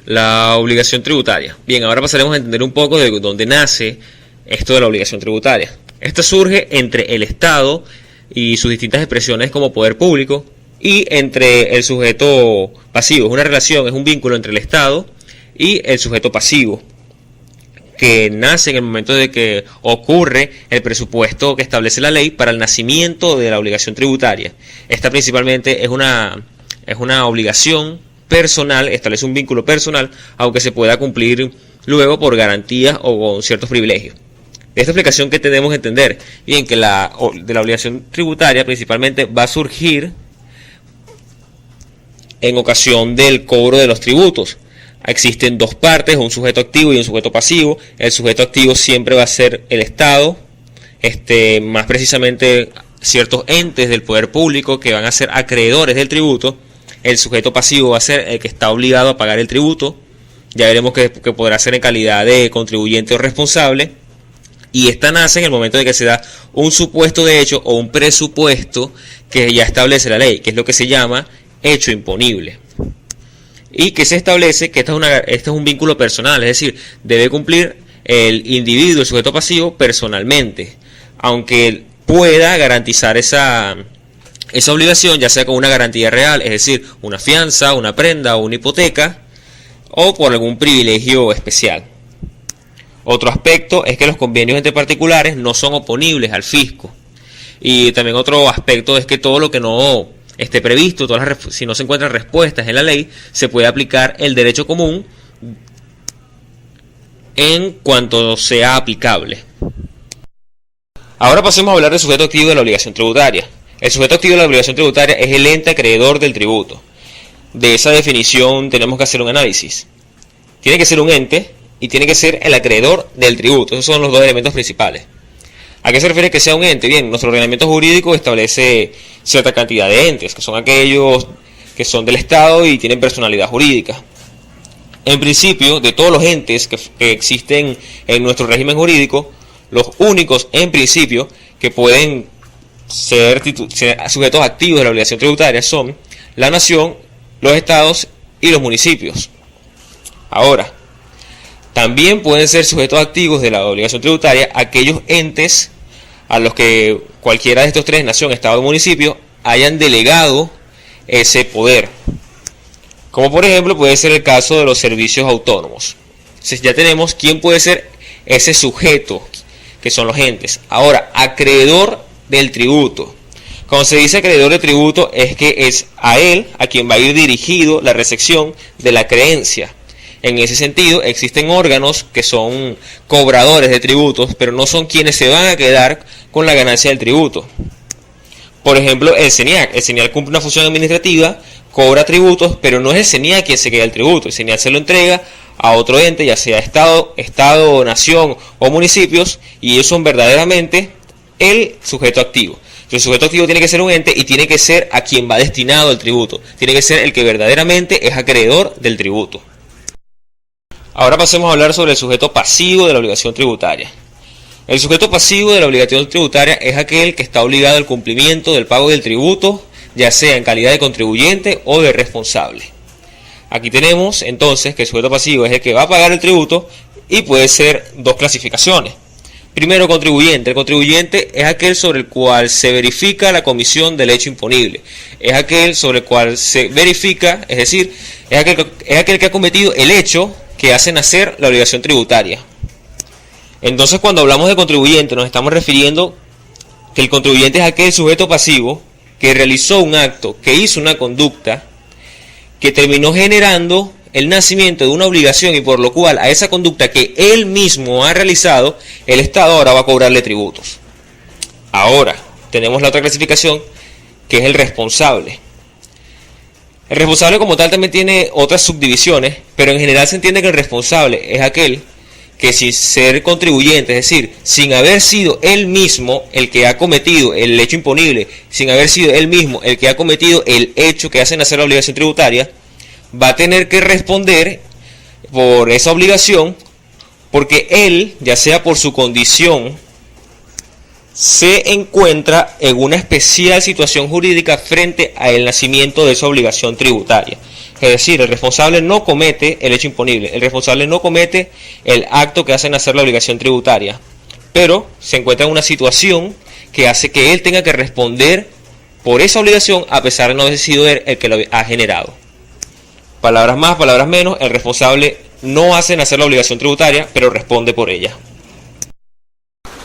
La obligación tributaria. Bien, ahora pasaremos a entender un poco de dónde nace esto de la obligación tributaria. Esto surge entre el Estado y sus distintas expresiones como poder público y entre el sujeto pasivo. Es una relación, es un vínculo entre el Estado y el sujeto pasivo, que nace en el momento de que ocurre el presupuesto que establece la ley para el nacimiento de la obligación tributaria. Esta principalmente es una obligación personal, establece un vínculo personal, aunque se pueda cumplir luego por garantías o con ciertos privilegios. De esta explicación, ¿qué tenemos que entender? Bien, que de la obligación tributaria principalmente va a surgir en ocasión del cobro de los tributos. Existen dos partes, un sujeto activo y un sujeto pasivo. El sujeto activo siempre va a ser el Estado, más precisamente ciertos entes del poder público que van a ser acreedores del tributo. El sujeto pasivo va a ser el que está obligado a pagar el tributo. Ya veremos que podrá ser en calidad de contribuyente o responsable. Y esta nace en el momento de que se da un supuesto de hecho o un presupuesto que ya establece la ley, que es lo que se llama hecho imponible. Y que se establece que este es un vínculo personal, es decir, debe cumplir el individuo, el sujeto pasivo, personalmente, aunque pueda garantizar esa obligación, ya sea con una garantía real, es decir, una fianza, una prenda o una hipoteca, o por algún privilegio especial. Otro aspecto es que los convenios entre particulares no son oponibles al fisco. Y también otro aspecto es que todo lo que no esté previsto, si no se encuentran respuestas en la ley, se puede aplicar el derecho común en cuanto sea aplicable. Ahora pasemos a hablar del sujeto activo de la obligación tributaria. El sujeto activo de la obligación tributaria es el ente acreedor del tributo. De esa definición tenemos que hacer un análisis. Tiene que ser un ente y tiene que ser el acreedor del tributo. Esos son los dos elementos principales. ¿A qué se refiere que sea un ente? Bien, nuestro ordenamiento jurídico establece cierta cantidad de entes, que son aquellos que son del Estado y tienen personalidad jurídica. En principio, de todos los entes que existen en nuestro régimen jurídico, los únicos en principio que pueden ser sujetos activos de la obligación tributaria son la nación, los estados y los municipios. Ahora, también pueden ser sujetos activos de la obligación tributaria aquellos entes a los que cualquiera de estos tres, nación, estado o municipio, hayan delegado ese poder. Como por ejemplo puede ser el caso de los servicios autónomos. Entonces ya tenemos quién puede ser ese sujeto, que son los entes. Ahora, acreedor del tributo. Cuando se dice acreedor de tributo es que es a él a quien va a ir dirigido la recepción de la creencia. En ese sentido, existen órganos que son cobradores de tributos, pero no son quienes se van a quedar con la ganancia del tributo. Por ejemplo, el CENIAC. El CENIAC cumple una función administrativa, cobra tributos, pero no es el CENIAC quien se queda el tributo. El CENIAC se lo entrega a otro ente, ya sea Estado, nación o municipios, y ellos son verdaderamente el sujeto activo. El sujeto activo tiene que ser un ente y tiene que ser a quien va destinado el tributo. Tiene que ser el que verdaderamente es acreedor del tributo. Ahora pasemos a hablar sobre el sujeto pasivo de la obligación tributaria. El sujeto pasivo de la obligación tributaria es aquel que está obligado al cumplimiento del pago del tributo, ya sea en calidad de contribuyente o de responsable. Aquí tenemos entonces que el sujeto pasivo es el que va a pagar el tributo y puede ser dos clasificaciones. Primero, contribuyente. El contribuyente es aquel sobre el cual se verifica la comisión del hecho imponible. Es aquel sobre el cual se verifica, es decir, es aquel que ha cometido el hecho que hace nacer la obligación tributaria. Entonces, cuando hablamos de contribuyente, nos estamos refiriendo que el contribuyente es aquel sujeto pasivo que realizó un acto, que hizo una conducta, que terminó generando el nacimiento de una obligación y por lo cual a esa conducta que él mismo ha realizado, el Estado ahora va a cobrarle tributos. Ahora, tenemos la otra clasificación, que es el responsable. El responsable como tal también tiene otras subdivisiones, pero en general se entiende que el responsable es aquel que sin ser contribuyente, es decir, sin haber sido él mismo el que ha cometido el hecho imponible, sin haber sido él mismo el que ha cometido el hecho que hace nacer la obligación tributaria, va a tener que responder por esa obligación porque él, ya sea por su condición, se encuentra en una especial situación jurídica frente al nacimiento de esa obligación tributaria. Es decir, el responsable no comete el hecho imponible, el responsable no comete el acto que hace nacer la obligación tributaria, pero se encuentra en una situación que hace que él tenga que responder por esa obligación a pesar de no haber sido él el que lo ha generado. Palabras más, palabras menos, el responsable no hace nacer la obligación tributaria, pero responde por ella.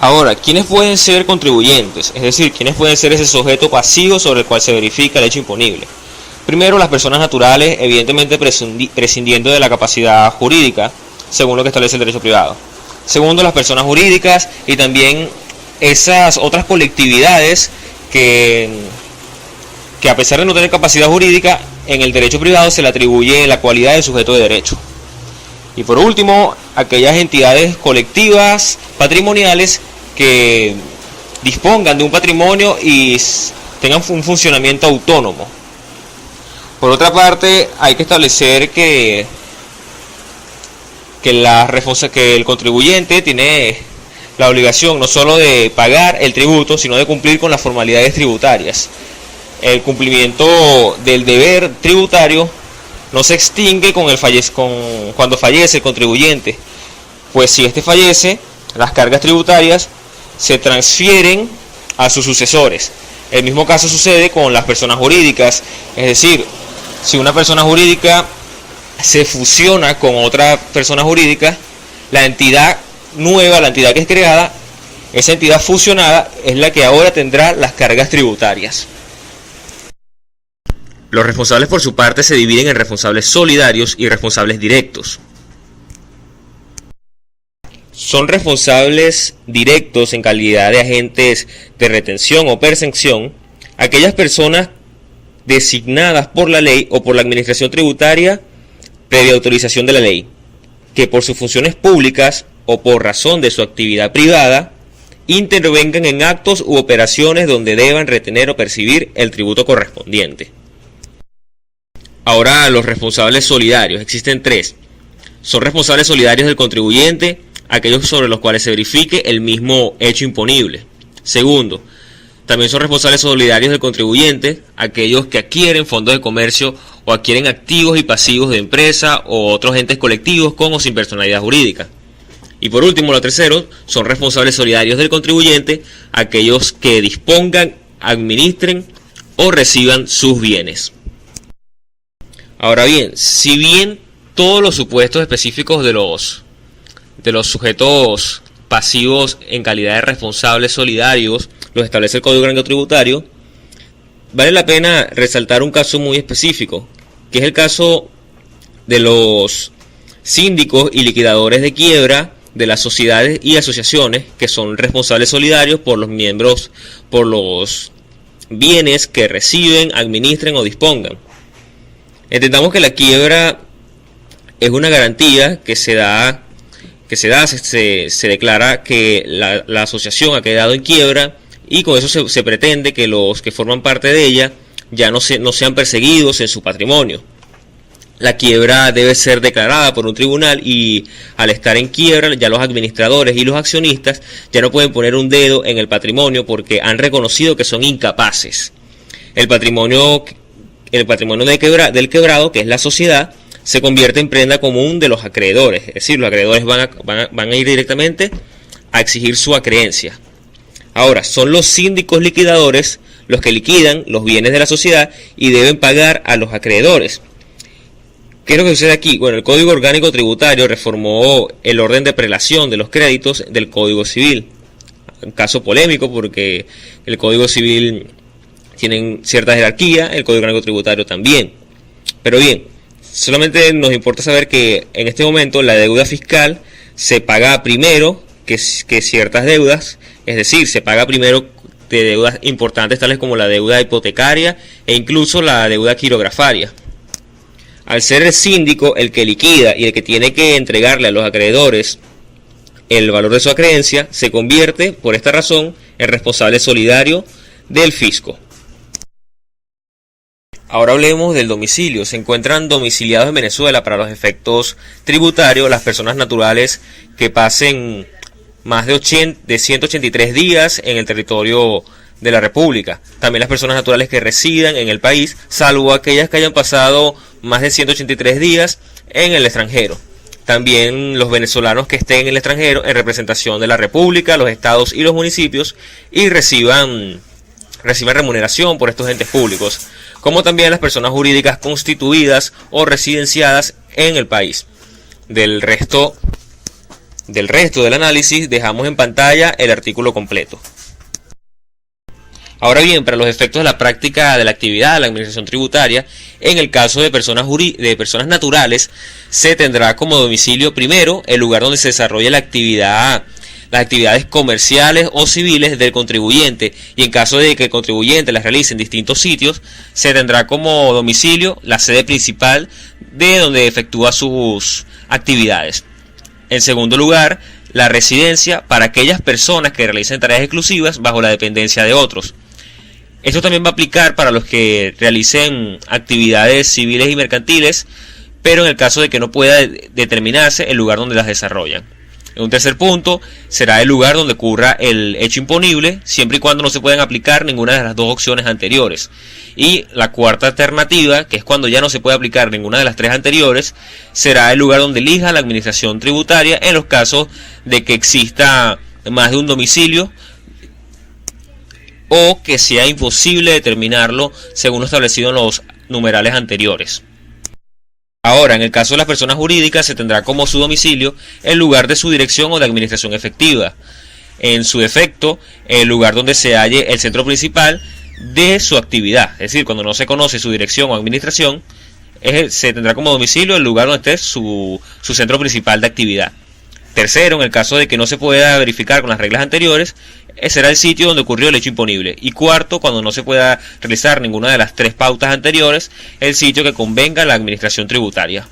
Ahora, ¿quiénes pueden ser contribuyentes? Es decir, ¿quiénes pueden ser ese sujeto pasivo sobre el cual se verifica el hecho imponible? Primero, las personas naturales, evidentemente prescindiendo de la capacidad jurídica, según lo que establece el derecho privado. Segundo, las personas jurídicas y también esas otras colectividades que a pesar de no tener capacidad jurídica, en el derecho privado se le atribuye la cualidad de sujeto de derecho. Y por último, aquellas entidades colectivas patrimoniales que dispongan de un patrimonio y tengan un funcionamiento autónomo. Por otra parte, hay que establecer que el contribuyente tiene la obligación no solo de pagar el tributo, sino de cumplir con las formalidades tributarias. El cumplimiento del deber tributario no se extingue cuando fallece el contribuyente, pues si éste fallece, las cargas tributarias se transfieren a sus sucesores. El mismo caso sucede con las personas jurídicas, es decir, si una persona jurídica se fusiona con otra persona jurídica, la entidad nueva, la entidad que es creada, esa entidad fusionada es la que ahora tendrá las cargas tributarias. Los responsables por su parte se dividen en responsables solidarios y responsables directos. Son responsables directos en calidad de agentes de retención o percepción aquellas personas designadas por la ley o por la administración tributaria previa autorización de la ley, que por sus funciones públicas o por razón de su actividad privada intervengan en actos u operaciones donde deban retener o percibir el tributo correspondiente. Ahora, los responsables solidarios. Existen tres. Son responsables solidarios del contribuyente, aquellos sobre los cuales se verifique el mismo hecho imponible. Segundo, también son responsables solidarios del contribuyente, aquellos que adquieren fondos de comercio o adquieren activos y pasivos de empresa o otros entes colectivos con o sin personalidad jurídica. Y por último, los terceros, son responsables solidarios del contribuyente, aquellos que dispongan, administren o reciban sus bienes. Ahora bien, si bien todos los supuestos específicos de los sujetos pasivos en calidad de responsables solidarios los establece el Código Orgánico Tributario, vale la pena resaltar un caso muy específico, que es el caso de los síndicos y liquidadores de quiebra de las sociedades y asociaciones que son responsables solidarios por los miembros, por los bienes que reciben, administren o dispongan. Entendamos que la quiebra es una garantía que se declara que la asociación ha quedado en quiebra y con eso se pretende que los que forman parte de ella ya no sean perseguidos en su patrimonio. La quiebra debe ser declarada por un tribunal y al estar en quiebra ya los administradores y los accionistas ya no pueden poner un dedo en el patrimonio porque han reconocido que son incapaces. El patrimonio del quebrado, que es la sociedad, se convierte en prenda común de los acreedores, es decir, los acreedores van a ir directamente a exigir su acreencia. Ahora, son los síndicos liquidadores los que liquidan los bienes de la sociedad y deben pagar a los acreedores. ¿Qué es lo que sucede aquí? Bueno, el Código Orgánico Tributario reformó el orden de prelación de los créditos del Código Civil. Un caso polémico porque el Código Civil tiene cierta jerarquía, el Código Orgánico Tributario también. Pero bien, solamente nos importa saber que en este momento la deuda fiscal se paga primero que ciertas deudas, es decir, se paga primero de deudas importantes tales como la deuda hipotecaria e incluso la deuda quirografaria. Al ser el síndico el que liquida y el que tiene que entregarle a los acreedores el valor de su acreencia, se convierte, por esta razón, en responsable solidario del fisco. Ahora hablemos del domicilio. Se encuentran domiciliados en Venezuela para los efectos tributarios las personas naturales que pasen más de 183 días en el territorio de la República. También las personas naturales que residan en el país, salvo aquellas que hayan pasado más de 183 días en el extranjero. También los venezolanos que estén en el extranjero en representación de la República, los estados y los municipios y reciban remuneración por estos entes públicos, como también las personas jurídicas constituidas o residenciadas en el país. Del resto del análisis dejamos en pantalla el artículo completo. Ahora bien, para los efectos de la práctica de la actividad de la administración tributaria, en el caso de personas naturales, se tendrá como domicilio primero el lugar donde se desarrolla las actividades comerciales o civiles del contribuyente, y en caso de que el contribuyente las realice en distintos sitios, se tendrá como domicilio la sede principal de donde efectúa sus actividades. En segundo lugar, la residencia para aquellas personas que realicen tareas exclusivas bajo la dependencia de otros. Esto también va a aplicar para los que realicen actividades civiles y mercantiles, pero en el caso de que no pueda determinarse el lugar donde las desarrollan. En un tercer punto, será el lugar donde ocurra el hecho imponible, siempre y cuando no se puedan aplicar ninguna de las dos opciones anteriores. Y la cuarta alternativa, que es cuando ya no se puede aplicar ninguna de las tres anteriores, será el lugar donde elija la administración tributaria en los casos de que exista más de un domicilio o que sea imposible determinarlo según lo establecido en los numerales anteriores. Ahora, en el caso de las personas jurídicas, se tendrá como su domicilio el lugar de su dirección o de administración efectiva. En su defecto, el lugar donde se halle el centro principal de su actividad. Es decir, cuando no se conoce su dirección o administración, se tendrá como domicilio el lugar donde esté su centro principal de actividad. Tercero, en el caso de que no se pueda verificar con las reglas anteriores, será el sitio donde ocurrió el hecho imponible. Y cuarto, cuando no se pueda realizar ninguna de las tres pautas anteriores, el sitio que convenga a la administración tributaria.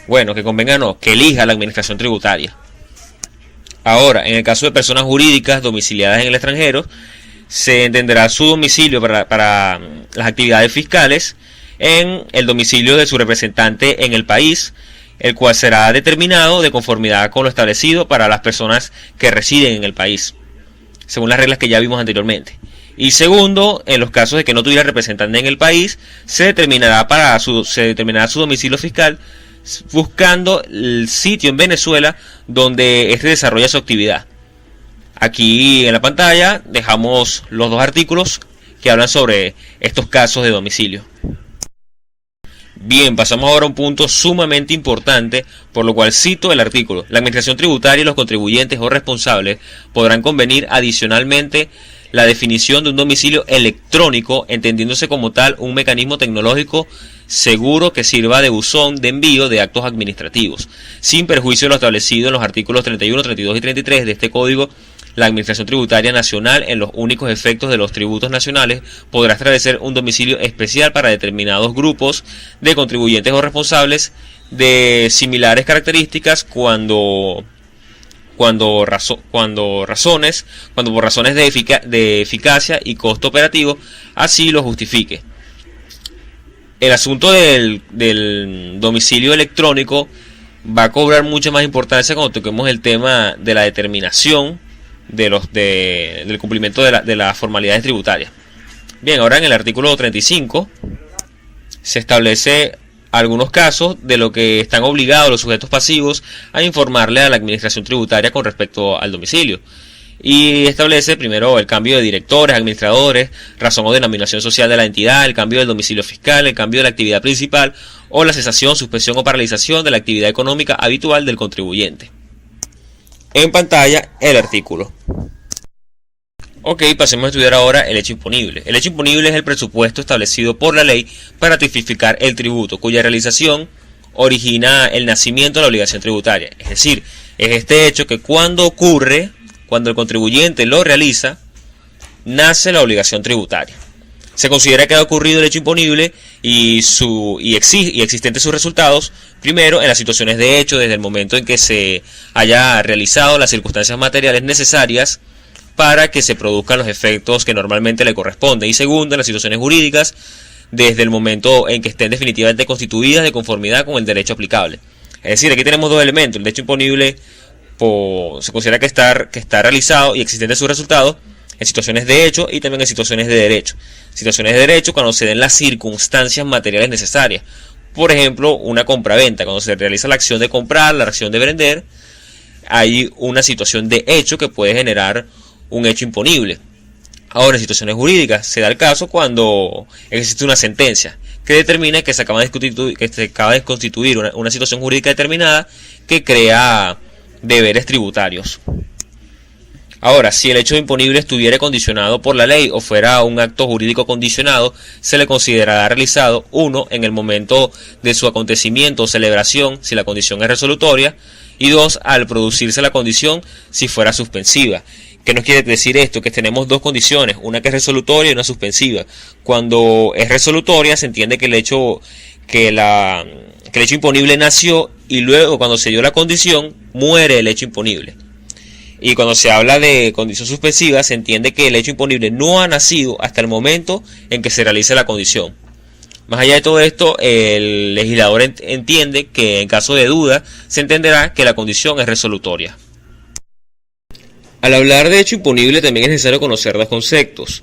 Bueno, que convenga no, que elija la administración tributaria. Ahora, en el caso de personas jurídicas domiciliadas en el extranjero, se entenderá su domicilio para las actividades fiscales en el domicilio de su representante en el país, el cual será determinado de conformidad con lo establecido para las personas que residen en el país, según las reglas que ya vimos anteriormente. Y segundo, en los casos de que no tuviera representante en el país, se determinará su domicilio fiscal buscando el sitio en Venezuela donde éste desarrolla su actividad. Aquí en la pantalla dejamos los dos artículos que hablan sobre estos casos de domicilio. Bien, pasamos ahora a un punto sumamente importante, por lo cual cito el artículo. La administración tributaria y los contribuyentes o responsables podrán convenir adicionalmente la definición de un domicilio electrónico, entendiéndose como tal un mecanismo tecnológico seguro que sirva de buzón de envío de actos administrativos, sin perjuicio de lo establecido en los artículos 31, 32 y 33 de este código. La Administración Tributaria Nacional, en los únicos efectos de los tributos nacionales, podrá establecer un domicilio especial para determinados grupos de contribuyentes o responsables de similares características cuando por razones de eficacia y costo operativo así lo justifique. El asunto del domicilio electrónico va a cobrar mucha más importancia cuando toquemos el tema de la determinación del cumplimiento de las formalidades tributarias. Bien, ahora en el artículo 35 se establece algunos casos de lo que están obligados los sujetos pasivos a informarle a la administración tributaria con respecto al domicilio. Y establece primero el cambio de directores, administradores, razón o denominación social de la entidad, el cambio del domicilio fiscal, el cambio de la actividad principal o la cesación, suspensión o paralización de la actividad económica habitual del contribuyente. En pantalla el artículo. Ok, pasemos a estudiar ahora el hecho imponible. El hecho imponible es el presupuesto establecido por la ley para tipificar el tributo, cuya realización origina el nacimiento de la obligación tributaria. Es decir, es este hecho que cuando el contribuyente lo realiza, nace la obligación tributaria. Se considera que ha ocurrido el hecho imponible y existentes sus resultados, primero en las situaciones de hecho desde el momento en que se haya realizado las circunstancias materiales necesarias para que se produzcan los efectos que normalmente le corresponden, y segundo en las situaciones jurídicas desde el momento en que estén definitivamente constituidas de conformidad con el derecho aplicable. Es decir, aquí tenemos dos elementos. El hecho imponible se considera que está realizado y existente sus resultados, en situaciones de hecho y también en situaciones de derecho. Situaciones de derecho cuando se den las circunstancias materiales necesarias. Por ejemplo, una compraventa, cuando se realiza la acción de comprar, la acción de vender, hay una situación de hecho que puede generar un hecho imponible. Ahora, en situaciones jurídicas, se da el caso cuando existe una sentencia que determina que se acaba de constituir una situación jurídica determinada que crea deberes tributarios. Ahora, si el hecho imponible estuviera condicionado por la ley o fuera un acto jurídico condicionado, se le considerará realizado, 1, en el momento de su acontecimiento o celebración, si la condición es resolutoria, y 2, al producirse la condición, si fuera suspensiva. ¿Qué nos quiere decir esto? Que tenemos dos condiciones, una que es resolutoria y una suspensiva. Cuando es resolutoria se entiende que el hecho imponible nació y luego cuando se dio la condición muere el hecho imponible. Y cuando se habla de condición suspensiva se entiende que el hecho imponible no ha nacido hasta el momento en que se realice la condición. Más allá de todo esto, el legislador entiende que en caso de duda se entenderá que la condición es resolutoria. Al hablar de hecho imponible también es necesario conocer dos conceptos: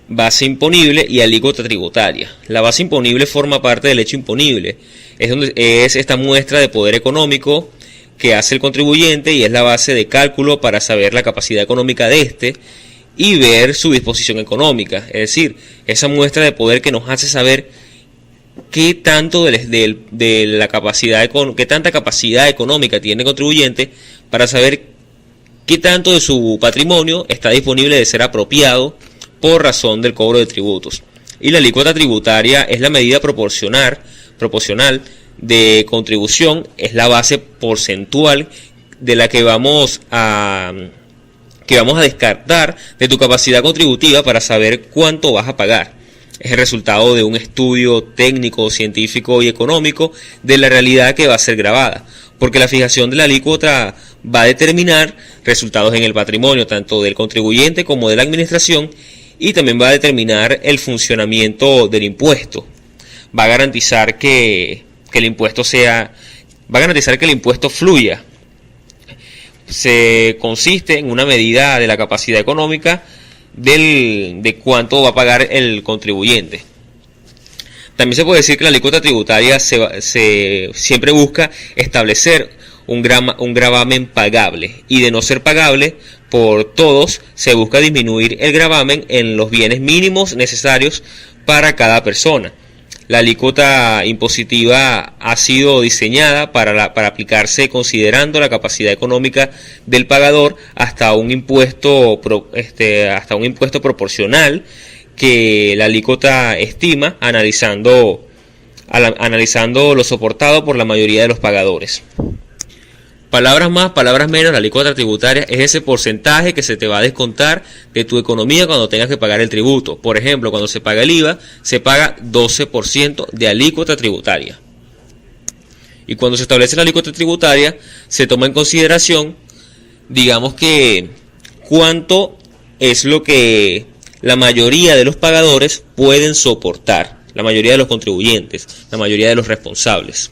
base imponible y alícuota tributaria. La base imponible forma parte del hecho imponible, es esta muestra de poder económico que hace el contribuyente y es la base de cálculo para saber la capacidad económica de este y ver su disposición económica, es decir, esa muestra de poder que nos hace saber qué tanto qué tanta capacidad económica tiene el contribuyente para saber qué tanto de su patrimonio está disponible de ser apropiado por razón del cobro de tributos. Y la alícuota tributaria es la medida proporcional de contribución, es la base porcentual de la que vamos a descartar de tu capacidad contributiva para saber cuánto vas a pagar. Es el resultado de un estudio técnico, científico y económico de la realidad que va a ser gravada, porque la fijación de la alícuota va a determinar resultados en el patrimonio tanto del contribuyente como de la administración y también va a determinar el funcionamiento del impuesto. Va a garantizar que el impuesto fluya. Se consiste en una medida de la capacidad económica de cuánto va a pagar el contribuyente. También se puede decir que la alícuota tributaria siempre busca establecer un gravamen pagable, y de no ser pagable por todos, se busca disminuir el gravamen en los bienes mínimos necesarios para cada persona. La alícuota impositiva ha sido diseñada para aplicarse considerando la capacidad económica del pagador hasta un impuesto proporcional que la alícuota estima analizando lo soportado por la mayoría de los pagadores. Palabras más, palabras menos, la alícuota tributaria es ese porcentaje que se te va a descontar de tu economía cuando tengas que pagar el tributo. Por ejemplo, cuando se paga el IVA, se paga 12% de alícuota tributaria. Y cuando se establece la alícuota tributaria, se toma en consideración, digamos que, cuánto es lo que la mayoría de los pagadores pueden soportar, la mayoría de los contribuyentes, la mayoría de los responsables.